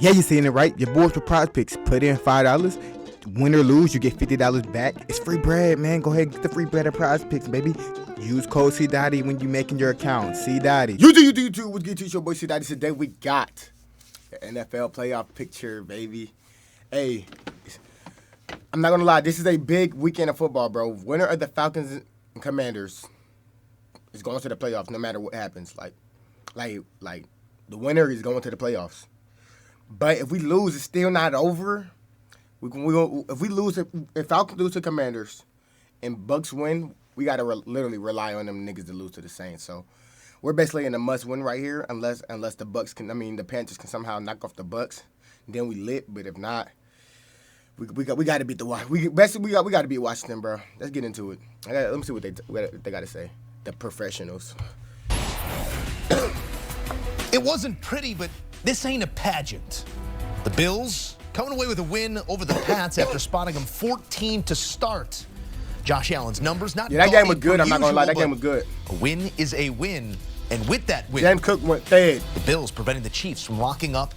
Yeah, you're saying it right. Your boys for prize picks. Put in $5. Win or lose, you get $50 back. It's free bread, man. Go ahead and get the free bread at prize picks, baby. Use code CDotty when you're making your account. CDotty. You do. What's good to your boy CDotty? Today we got the NFL playoff picture, baby. Hey, I'm not going to lie. This is a big weekend of football, bro. Winner of the Falcons and Commanders is going to the playoffs no matter what happens. Like the winner is going to the playoffs. But if we lose, it's still not over. If Falcons lose to Commanders and Bucks win, we got to literally rely on them niggas to lose to the Saints. So we're basically in a must-win right here unless the Panthers can somehow knock off the Bucks. Then we lit. But if not, we got to beat the Washington. We got to beat Washington, bro. Let's get into it. Let me see what they got to say. The professionals. It wasn't pretty, but this ain't a pageant. The Bills coming away with a win over the Pats after spotting them 14 to start. Josh Allen's numbers not. Yeah, that game was good. I'm not gonna lie, that game was good. A win is a win, and with that win, James Cook went fed. The Bills preventing the Chiefs from locking up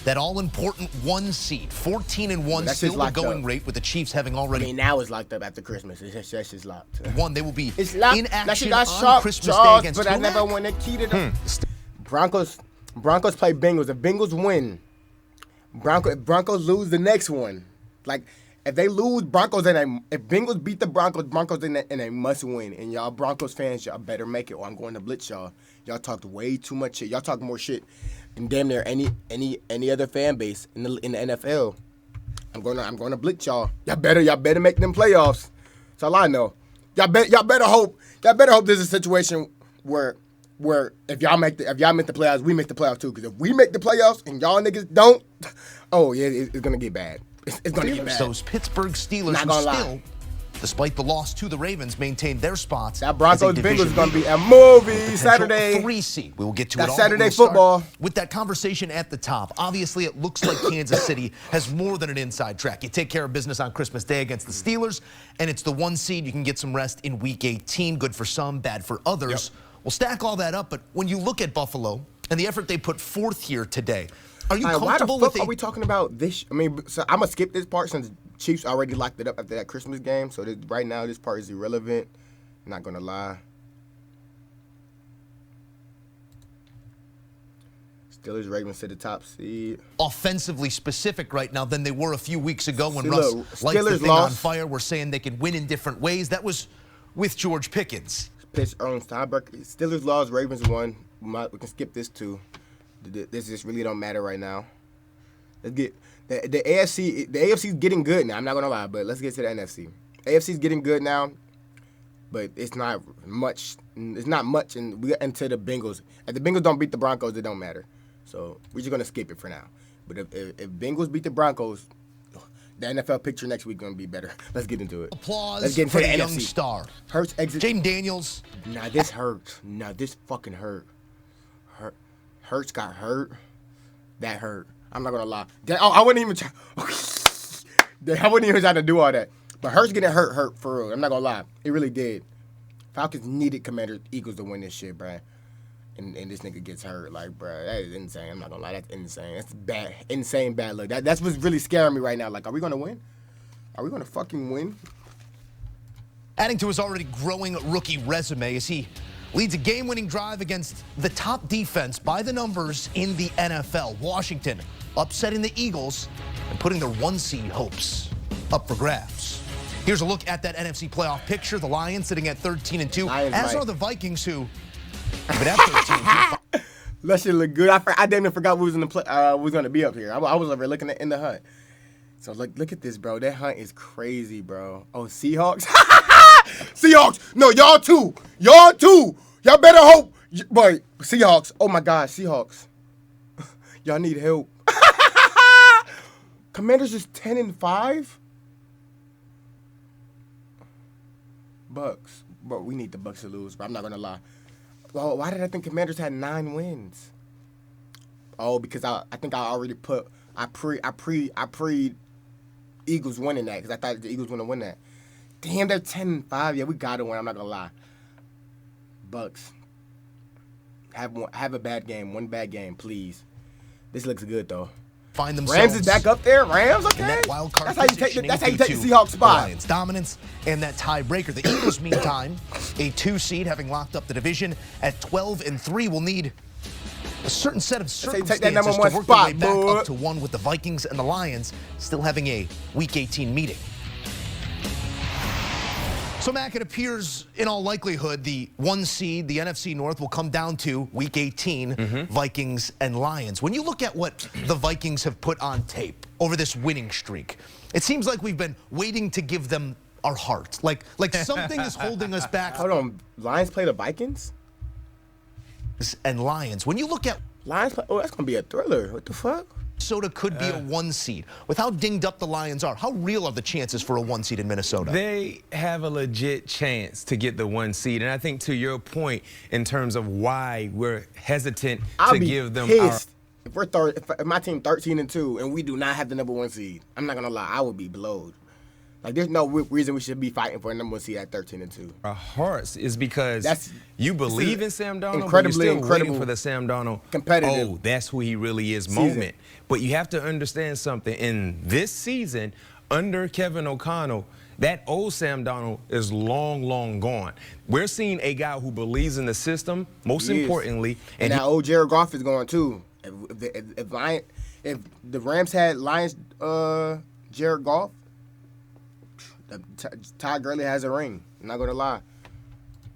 that all-important 1 seed. 14-1, still the going rate with the Chiefs having already. I mean, now it's locked up after Christmas. It's just locked. They will be locked. In action on Christmas Day against but I never won the key to the Broncos play Bengals. The Bengals win. Broncos lose the next one. Like, if they lose, if Bengals beat the Broncos in a must win. And y'all Broncos fans, y'all better make it or I'm going to blitz y'all. Y'all talked way too much shit. Y'all talk more shit than damn near any other fan base in the NFL. I'm going to blitz y'all. Y'all better make them playoffs. That's all I know. Y'all better hope there's a situation where if y'all make the playoffs, we make the playoffs too. Because if we make the playoffs and y'all niggas don't, oh yeah, it's gonna get bad. It's gonna get bad. Those Pittsburgh Steelers who still, despite the loss to the Ravens, maintained their spots. That Broncos Bengals is gonna be a movie Saturday. 3 seed. We will get to it all. Saturday football. With that conversation at the top, obviously it looks like Kansas City has more than an inside track. You take care of business on Christmas Day against the Steelers, and it's the 1 seed. You can get some rest in Week 18. Good for some, bad for others. Yep. We'll stack all that up, but when you look at Buffalo and the effort they put forth here today, are you comfortable with are we talking about this? I mean, so I'm going to skip this part since Chiefs already locked it up after that Christmas game. So right now, this part is irrelevant. I'm not going to lie. Steelers, Ravens to the top seed. Offensively specific right now than they were a few weeks ago when Russ lights the thing on fire. We're saying they can win in different ways. That was with George Pickens. Pitch Ernst Steinberg. Steelers lost, Ravens won. We can skip this too. This just really don't matter right now. Let's get the AFC. The AFC's getting good now. I'm not gonna lie, but let's get to the NFC. AFC's getting good now, but it's not much. It's not much, and we get into the Bengals. If the Bengals don't beat the Broncos, it don't matter. So we're just gonna skip it for now. But if Bengals beat the Broncos, the NFL picture next week gonna be better. Let's get into it. Applause Let's get into for the the young NFC. star. Hurts exit. Jaden Daniels. Nah, this hurts. Nah, this fucking hurt. Hurts got hurt. That hurt. I'm not gonna lie. I wouldn't even try. I wouldn't even try to do all that. But Hurts getting hurt for real. I'm not gonna lie. It really did. Falcons needed Commanders Eagles to win this shit, bruh. And this nigga gets hurt. Like, bruh, that is insane. I'm not gonna lie. That's insane. That's bad. Insane bad luck. That's what's really scaring me right now. Like, are we gonna win? Are we gonna fucking win? Adding to his already growing rookie resume as he leads a game-winning drive against the top defense by the numbers in the NFL. Washington upsetting the Eagles and putting their 1 seed hopes up for grabs. Here's a look at that NFC playoff picture. The Lions sitting at 13-2, as are the Vikings, who even at 13-2. That shit look good. I damn near forgot we was in the was gonna be up here. I was over looking in the hunt. So look at this, bro. That hunt is crazy, bro. Oh, Seahawks. Seahawks. No, y'all too. Y'all too. Y'all better hope. Boy, Seahawks. Oh my God, Seahawks. Y'all need help. Commanders is 10-5. Bucks. Bro, we need the Bucks to lose, bro. I'm not gonna lie. Well, why did I think Commanders had 9 wins? Oh, because I think I already put I pre Eagles winning that because I thought the Eagles were gonna win that. Damn, they're 10-5. Yeah, we gotta win. I'm not gonna lie. Bucks. Have a bad game. One bad game, please. This looks good though. find themselves. Rams is back up there. Rams, okay. And that wild card that's how you take the positioning Seahawks spot. Lions dominance and that tiebreaker. The Eagles, meantime, a 2 seed, having locked up the division at 12-3, will need a certain set of circumstances take that number to one work spot, their way back boy. up to 1 with the Vikings and the Lions still having a Week 18 meeting. So, Mac, it appears in all likelihood the 1 seed, the NFC North, will come down to Week 18, Vikings and Lions. When you look at what the Vikings have put on tape over this winning streak, it seems like we've been waiting to give them our heart. Like something is holding us back. Hold on. Lions play the Vikings? And Lions. When you look at Lions play, oh, that's going to be a thriller. What the fuck? Minnesota could be a 1 seed. With how dinged up the Lions are, how real are the chances for a 1 seed in Minnesota? They have a legit chance to get the 1 seed. And I think to your point in terms of why we're hesitant to give them pissed if my team 13-2 and we do not have the number 1 seed. I'm not going to lie. I would be blowed. Like, there's no reason we should be fighting for a number 1 seed at 13-2. our hearts is because you believe in Sam Darnold, incredibly but you're still waiting for the Sam Darnold competitive. Oh, that's who he really is moment. But you have to understand something. In this season, under Kevin O'Connell, that old Sam Darnold is long, long gone. We're seeing a guy who believes in the system, most importantly. And that old Jared Goff is going, too. If the Rams had Lions Jared Goff, Todd Gurley has a ring. I'm not going to lie.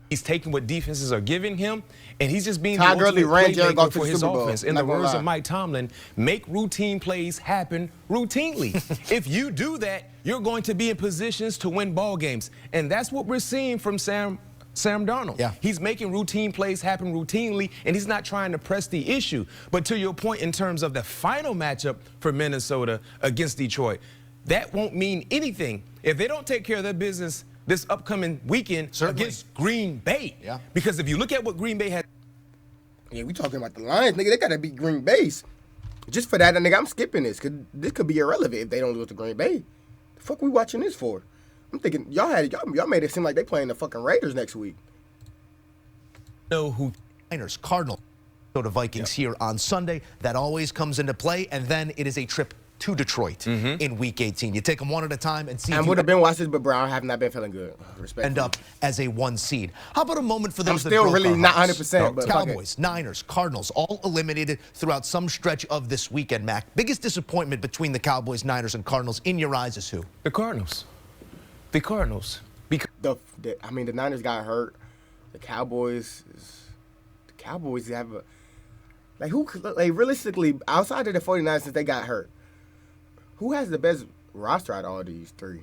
He's taking what defenses are giving him, and he's just being Todd the Gurley ultimate ran Jared Goff playmaker to for the his Super Bowl. offense. In the words of Mike Tomlin, make routine plays happen routinely. If you do that, you're going to be in positions to win ball games, and that's what we're seeing from Sam Darnold. Yeah. He's making routine plays happen routinely, and he's not trying to press the issue. But to your point in terms of the final matchup for Minnesota against Detroit, that won't mean anything if they don't take care of their business this upcoming weekend against Green Bay. Yeah. Because if you look at what Green Bay had. Yeah, we talking about the Lions, nigga. They got to beat Green Bay. Just for that, nigga, I'm skipping this because this could be irrelevant if they don't lose to Green Bay. The fuck we watching this for? I'm thinking y'all made it seem like they playing the fucking Raiders next week. Know who Niners, Cardinals, go to Vikings here on Sunday. That always comes into play, and then it is a trip to Detroit in Week 18. You take them one at a time and see I if would you have been watching this, but bro, I have not been feeling good. end up as a 1 seed. How about a moment for those I'm that still broke really our not hearts? 100%, but Cowboys, Niners, Cardinals, all eliminated throughout some stretch of this weekend, Mac. Biggest disappointment between the Cowboys, Niners, and Cardinals in your eyes is who? The Cardinals. The Cardinals. Because the Niners got hurt. The Cowboys have a realistically outside of the 49ers since they got hurt. Who has the best roster out of all these three?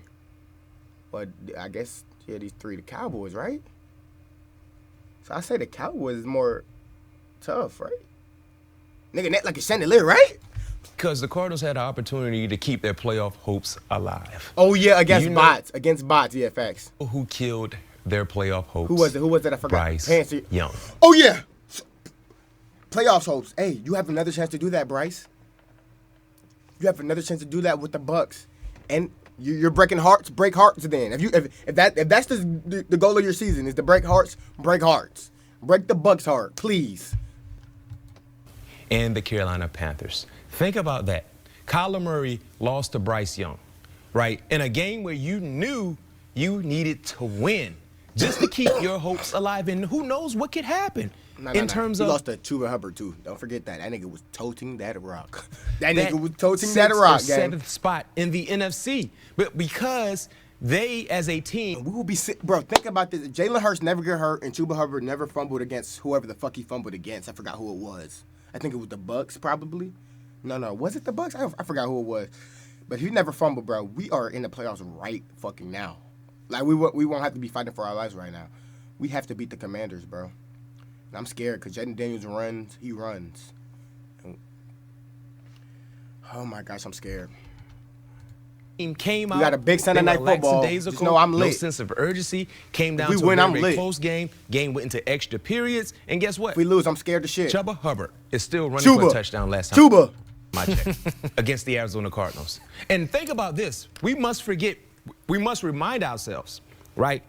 Well, I guess, these three, the Cowboys, right? So I say the Cowboys is more tough, right? Nigga, net like a chandelier, right? Because the Cardinals had an opportunity to keep their playoff hopes alive. Oh, yeah, against bots. Against bots, yeah, facts. Who killed their playoff hopes? Who was it? I forgot. Bryce Young. Oh, yeah. Playoff hopes. Hey, you have another chance to do that, Bryce. You have another chance to do that with the Bucks, and you're break hearts then. If that's the goal of your season is to break hearts, break the Bucks' heart, please. And the Carolina Panthers. Think about that. Kyler Murray lost to Bryce Young, right? In a game where you knew you needed to win just to keep your hopes alive, and who knows what could happen. He lost to Chuba Hubbard too. Don't forget that. That nigga was toting that rock. That nigga was toting that rock, gang. 7th spot in the NFC, but because they, as a team, we will be bro. Think about this. Jalen Hurts never get hurt, and Chuba Hubbard never fumbled against whoever the fuck he fumbled against. I forgot who it was. I think it was the Bucks, probably. No, was it the Bucks? I forgot who it was. But he never fumbled, bro. We are in the playoffs right fucking now. Like we won't have to be fighting for our lives right now. We have to beat the Commanders, bro. And I'm scared because Jaden Daniels runs. He runs. And, oh my gosh, I'm scared. Came out. We got a big Sunday night football. Just know I'm lit. No sense of urgency. Came down we to win, a I'm very lit. close game. Game went into extra periods, and guess what? If we lose, I'm scared to shit. Chuba Hubbard is still running for a touchdown last time. Chuba. My check against the Arizona Cardinals. And think about this. We must remind ourselves, right?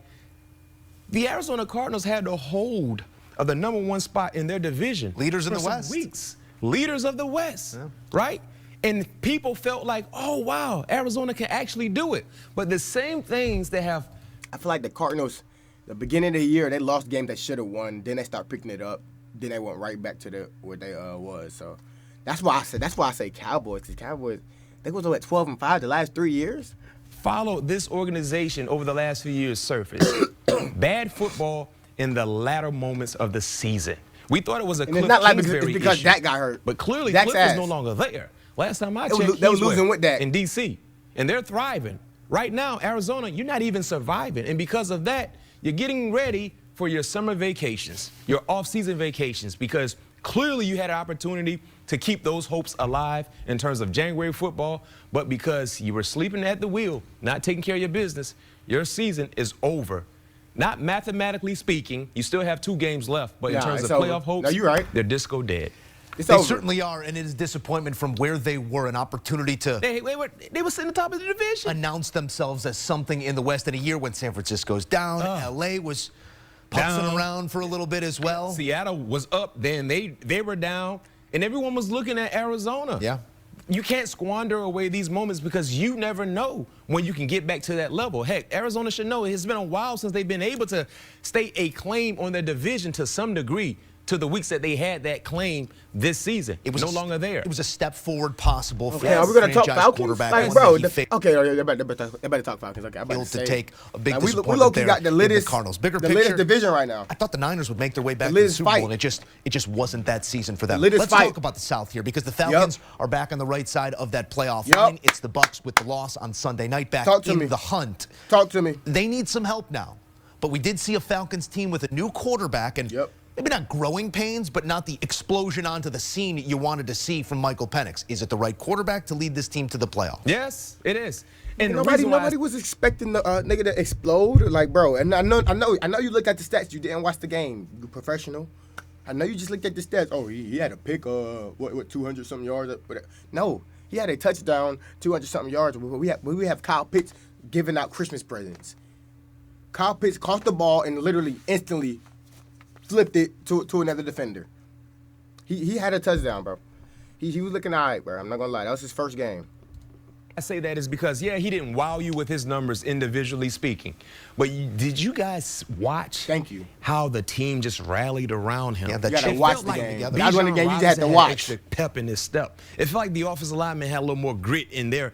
The Arizona Cardinals had the hold of the #1 spot in their division. Leaders in the for some West. weeks. Leaders of the West, right? And people felt like, oh, wow, Arizona can actually do it. But the same things that have. I feel like the Cardinals, the beginning of the year, they lost games they should have won. Then they start picking it up. Then they went right back to where they was. So that's why I say Cowboys. The Cowboys, they was at 12-5 the last 3 years. Follow this organization over the last few years surface. Bad football in the latter moments of the season. We thought it was a Cliff Kingsbury it's because issue, Dak got hurt. but clearly Dak's Cliff is ass. no longer there. Last time I checked, they were he's losing with Dak. in D.C., and they're thriving. Right now, Arizona, you're not even surviving, and because of that, you're getting ready for your summer vacations, your off-season vacations, because clearly you had an opportunity to keep those hopes alive in terms of January football, but because you were sleeping at the wheel, not taking care of your business, your season is over. Not mathematically speaking, you still have 2 games left, but in terms of playoff hopes, no, you're right. they're disco dead. They certainly are, and it is disappointment from where they were, an opportunity to They were sitting at the top of the division. announce themselves as something in the West in a year when San Francisco's down, L.A. was putzing around for a little bit as well. Seattle was up then, they were down, and everyone was looking at Arizona. Yeah. You can't squander away these moments because you never know when you can get back to that level. Heck, Arizona should know it's been a while since they've been able to stake a claim on their division to some degree to the weeks that they had that claim this season. It was no longer there. It was a step forward possible for are we gonna talk franchise Falcons? quarterback. Like, bro, they better talk Falcons. Okay, I'm about Able to say. to take a big we disappointment low-key there got the in latest, Cardinals. Bigger the picture, latest division right now. I thought the Niners would make their way back to The the latest Super Bowl, fight. and it just wasn't that season for them. The latest Let's fight. talk about the South here because the Falcons are back on the right side of that playoff line. It's the Bucs with the loss on Sunday night back in the hunt. Talk to me. They need some help now, but we did see a Falcons team with a new quarterback and maybe not growing pains, but not the explosion onto the scene you wanted to see from Michael Penix. Is it the right quarterback to lead this team to the playoffs? Yes, it is. And nobody was expecting the nigga to explode. Like, bro, and I know you looked at the stats. You didn't watch the game. You professional. I know you just looked at the stats. Oh, he had a pick, 200 something yards. No, he had a touchdown, 200 something yards. We have Kyle Pitts giving out Christmas presents. Kyle Pitts caught the ball and literally instantly flipped it to another defender. He had a touchdown, bro. He was looking all right, bro. I'm not gonna lie. That was his first game. I say that is because, he didn't wow you with his numbers individually speaking. But did you guys watch how the team just rallied around him? Yeah, you gotta watch the game. That was one of the games you had to Had watch. extra pep in his step. It felt like the offensive linemen had a little more grit in their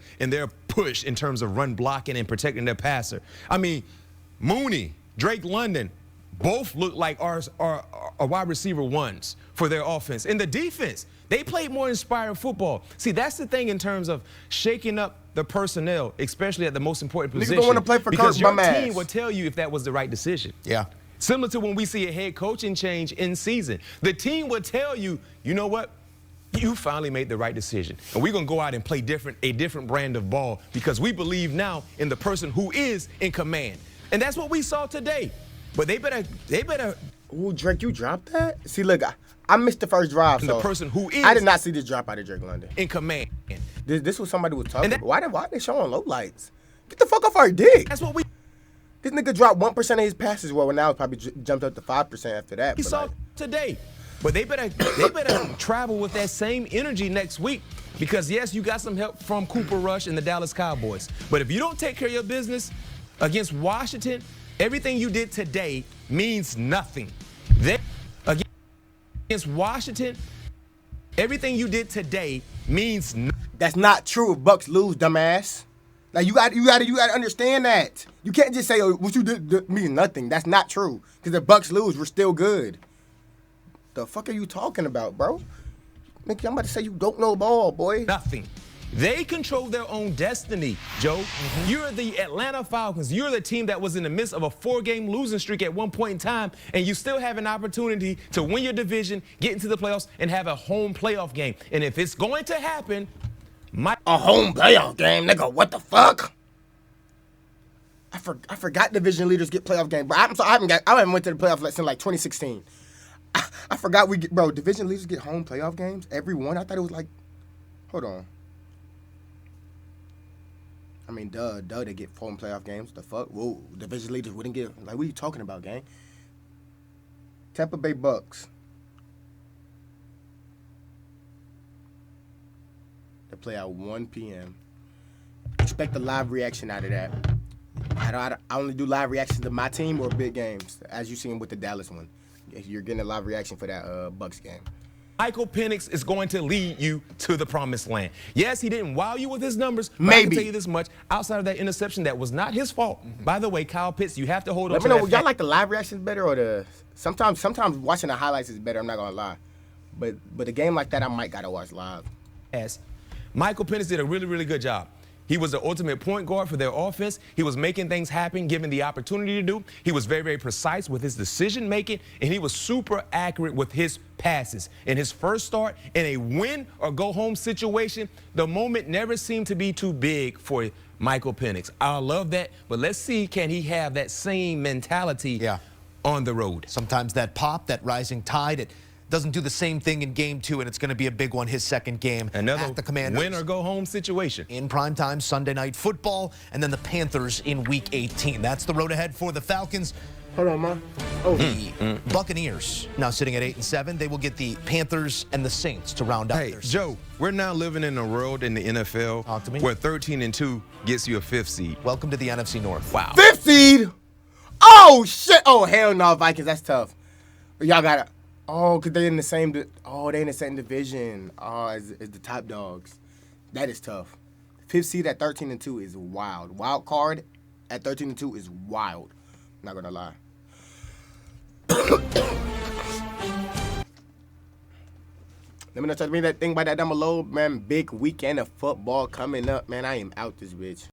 push in terms of run blocking and protecting their passer. I mean, Mooney, Drake London, both look like our wide receiver ones for their offense. In the defense, they played more inspired football. See, that's the thing in terms of shaking up the personnel, especially at the most important position. Niggas don't want to play for because your Kirk team will tell you if that was the right decision. Yeah. Similar to when we see a head coaching change in season. The team will tell you, you know what? You finally made the right decision. And we're going to go out and play a different brand of ball because we believe now in the person who is in command. And that's what we saw today. But they better. Ooh, Drake, you dropped that? See, look, I missed the first drive. The person who is. I did not see this drop out of Drake London. In command. This was somebody was talking. Why are they showing low lights? Get the fuck off our dick. That's what we. This nigga dropped 1% of his passes. Well, now it's probably jumped up to 5% after that. We saw today. But they better travel with that same energy next week because, yes, you got some help from Cooper Rush and the Dallas Cowboys. But if you don't take care of your business against Washington, everything you did today means nothing. Against Washington, everything you did today means nothing. That's not true if Bucks lose, dumbass. Like you got to understand that. You can't just say what you did means nothing. That's not true. Because if Bucks lose, we're still good. The fuck are you talking about, bro? Nigga, I'm about to say you don't know ball, boy. Nothing. They control their own destiny, Joe. You're the Atlanta Falcons. You're the team that was in the midst of a 4-game losing streak at one point in time, and you still have an opportunity to win your division, get into the playoffs, and have a home playoff game. And if it's going to happen, a home playoff game, nigga, what the fuck? I forgot division leaders get playoff games, bro. I haven't went to the playoffs since like 2016. I forgot division leaders get home playoff games every one. I thought it was like, hold on. I mean, they get home playoff games. The fuck? Whoa, division leaders wouldn't get, like, what are you talking about, gang? Tampa Bay Bucks. play at 1 p.m. Expect a live reaction out of that. I only do live reactions to my team or big games, as you seen with the Dallas one. You're getting a live reaction for that Bucks game. Michael Penix is going to lead you to the promised land. Yes, he didn't wow you with his numbers, but I can tell you this much. Outside of that interception, that was not his fault. By the way, Kyle Pitts, you have to hold on Let to me know, that. y'all like the live reactions better or the sometimes watching the highlights is better, I'm not gonna lie. But a game like that I might gotta watch live. Yes. Michael Penix did a really, really good job. He was the ultimate point guard for their offense. He was making things happen, given the opportunity to do. He was very, very precise with his decision making, and he was super accurate with his passes. In his first start, in a win or go home situation, the moment never seemed to be too big for Michael Penix. I love that, but let's see, can he have that same mentality on the road? Sometimes that pop, that rising tide, it doesn't do the same thing in game 2, and it's going to be a big one, his second game at the Commanders. Win or go home situation. In primetime Sunday Night Football, and then the Panthers in Week 18. That's the road ahead for the Falcons. Hold on, man. The Buccaneers now sitting at 8-7. They will get the Panthers and the Saints to round out their season. Joe, we're now living in a world in the NFL Talk to me. where 13-2 gets you a 5th seed. Welcome to the NFC North. Wow. 5th seed? Oh, shit. Oh, hell no, Vikings. That's tough. Y'all got to. Oh, because they in the same division. Oh, as the top dogs. That is tough. 5th seed at 13-2 is wild. Wild card at 13-2 is wild. Not going to lie. Let me know, tell me that thing by that down below, man. Big weekend of football coming up, man. I am out this bitch.